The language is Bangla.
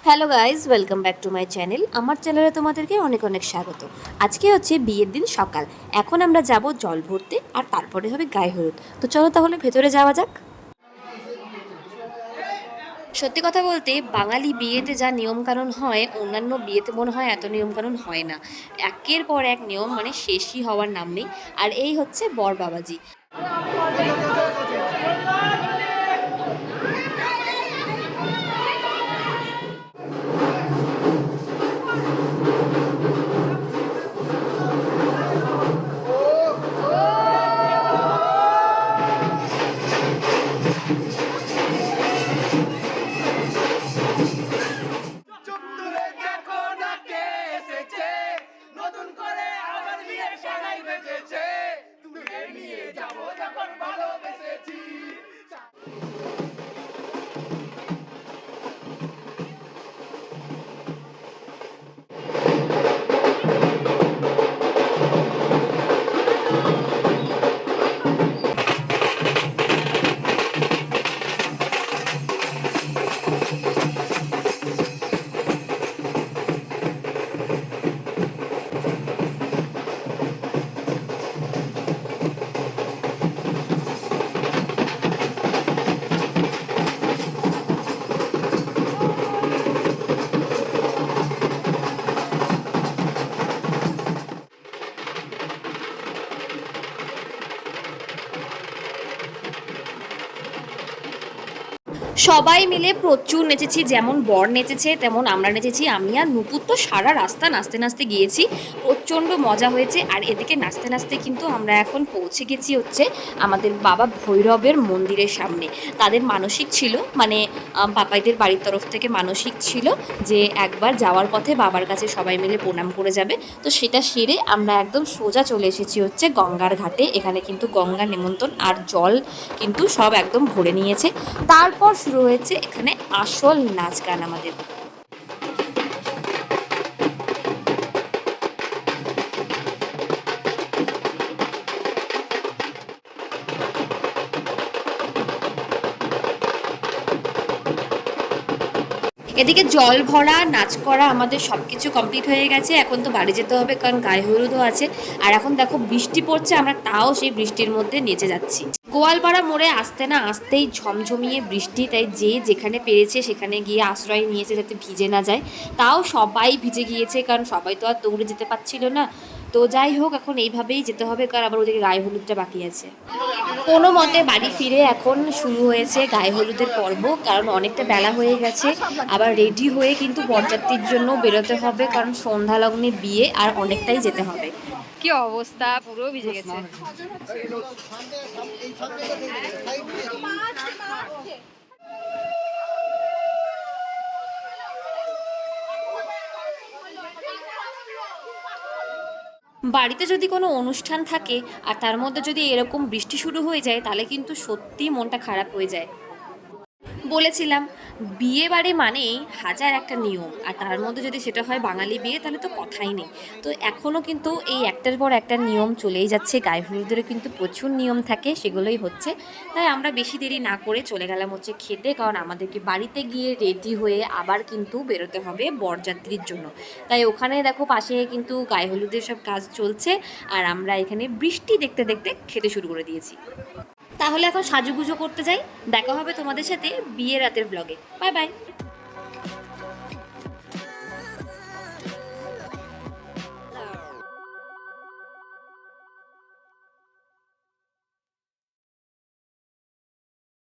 Hello guys, welcome back to my channel. আমার চ্যানেলে তোমাদেরকে অনেক অনেক স্বাগত। আজকে হচ্ছে বিয়ের দিন সকাল। এখন আমরা যাব জল ভরতে, আর তারপরে হবে গায়ে হলুদ। তো চলো তাহলে ভেতরে যাওয়া যাক। সত্যি কথা বলতে, বাঙালি বিয়েতে যা নিয়মকানুন হয়, অন্যান্য বিয়েতে মনে হয় এত নিয়মকানুন হয় না। একের পর এক নিয়ম, মানে শেষই হওয়ার নাম নেই। আর এই হচ্ছে বর বাবাজি। সবাই মিলে প্রচুর নেচেছি, যেমন বর নেচেছে তেমন আমরা নেচেছি। আমি আর নুপুর তো সারা রাস্তা নাচতে নাচতে গিয়েছি। প্রচণ্ড মজা হয়েছে। আর এদিকে নাচতে নাচতে কিন্তু আমরা এখন পৌঁছে গেছি হচ্ছে আমাদের বাবা ভৈরবের মন্দিরের সামনে। তাদের মানসিক ছিল, মানে বাপাইদের বাড়ির তরফ থেকে মানসিক ছিল যে একবার যাওয়ার পথে বাবার কাছে সবাই মিলে প্রণাম করে যাবে। তো সেটা সেরে আমরা একদম সোজা চলে এসেছি হচ্ছে গঙ্গার ঘাটে। এখানে কিন্তু গঙ্গা নিমন্ত্রণ আর জল কিন্তু সব একদম ভরে নিয়েছে। তারপর শুরু হয়েছে এখানে আসল নাচ গান আমাদের। এদিকে জল ভরা নাচ করা আমাদের সব কিছু কমপ্লিট হয়ে গেছে। এখন তো বাড়ি যেতে হবে, কারণ গায়ে হলুদও আছে। আর এখন দেখো বৃষ্টি পড়ছে, আমরা তাও সেই বৃষ্টির মধ্যে নেচে যাচ্ছি। গোয়ালপাড়া মোড়ে আসতে না আসতেই ঝমঝমিয়ে বৃষ্টি, তাই যে যেখানে পেরেছে সেখানে গিয়ে আশ্রয় নিয়েছে যাতে ভিজে না যায়। তাও সবাই ভিজে গিয়েছে, কারণ সবাই তো আর দৌড়ে যেতে পারছিল না। তো যাই হোক, এখন এইভাবেই যেতে হবে, কারণ আবার ওদিকে গায়ে হলুদটা বাকি আছে। কোনো মতে বাড়ি ফিরে এখন শুরু হয়েছে গায়ে হলুদের পর্ব, কারণ অনেকটা বেলা হয়ে গেছে। আবার রেডি হয়ে কিন্তু বরযাত্রীর জন্য বেরোতে হবে, কারণ সন্ধ্যা লগ্নে বিয়ে আর অনেকটাই যেতে হবে। কি অবস্থা, পুরো ভিজে গেছে। বাড়িতে যদি কোনো অনুষ্ঠান থাকে আর তার মধ্যে যদি এরকম বৃষ্টি শুরু হয়ে যায়, তাহলে কিন্তু সত্যিই মনটা খারাপ হয়ে যায়। বলেছিলাম, বিয়ে বাড়ি মানেই হাজার একটা নিয়ম, আর তার মধ্যে যদি সেটা হয় বাঙালি বিয়ে, তাহলে তো কথাই নেই। তো এখনও কিন্তু এই একটার পর একটা নিয়ম চলেই যাচ্ছে। গায়ে হলুদেরও কিন্তু প্রচুর নিয়ম থাকে, সেগুলোই হচ্ছে। তাই আমরা বেশি দেরি না করে চলে গেলাম হচ্ছে খেতে, কারণ আমাদেরকে বাড়িতে গিয়ে রেডি হয়ে আবার কিন্তু বেরোতে হবে বরযাত্রীর জন্য। তাই ওখানে দেখো পাশে কিন্তু গায়ে হলুদের সব কাজ চলছে, আর আমরা এখানে বৃষ্টি দেখতে দেখতে খেতে শুরু করে দিয়েছি। তাহলে এখন সাজুগুজো করতে যাই। দেখা হবে তোমাদের সাথে বিয়ে রাতের ব্লগে। Bye bye.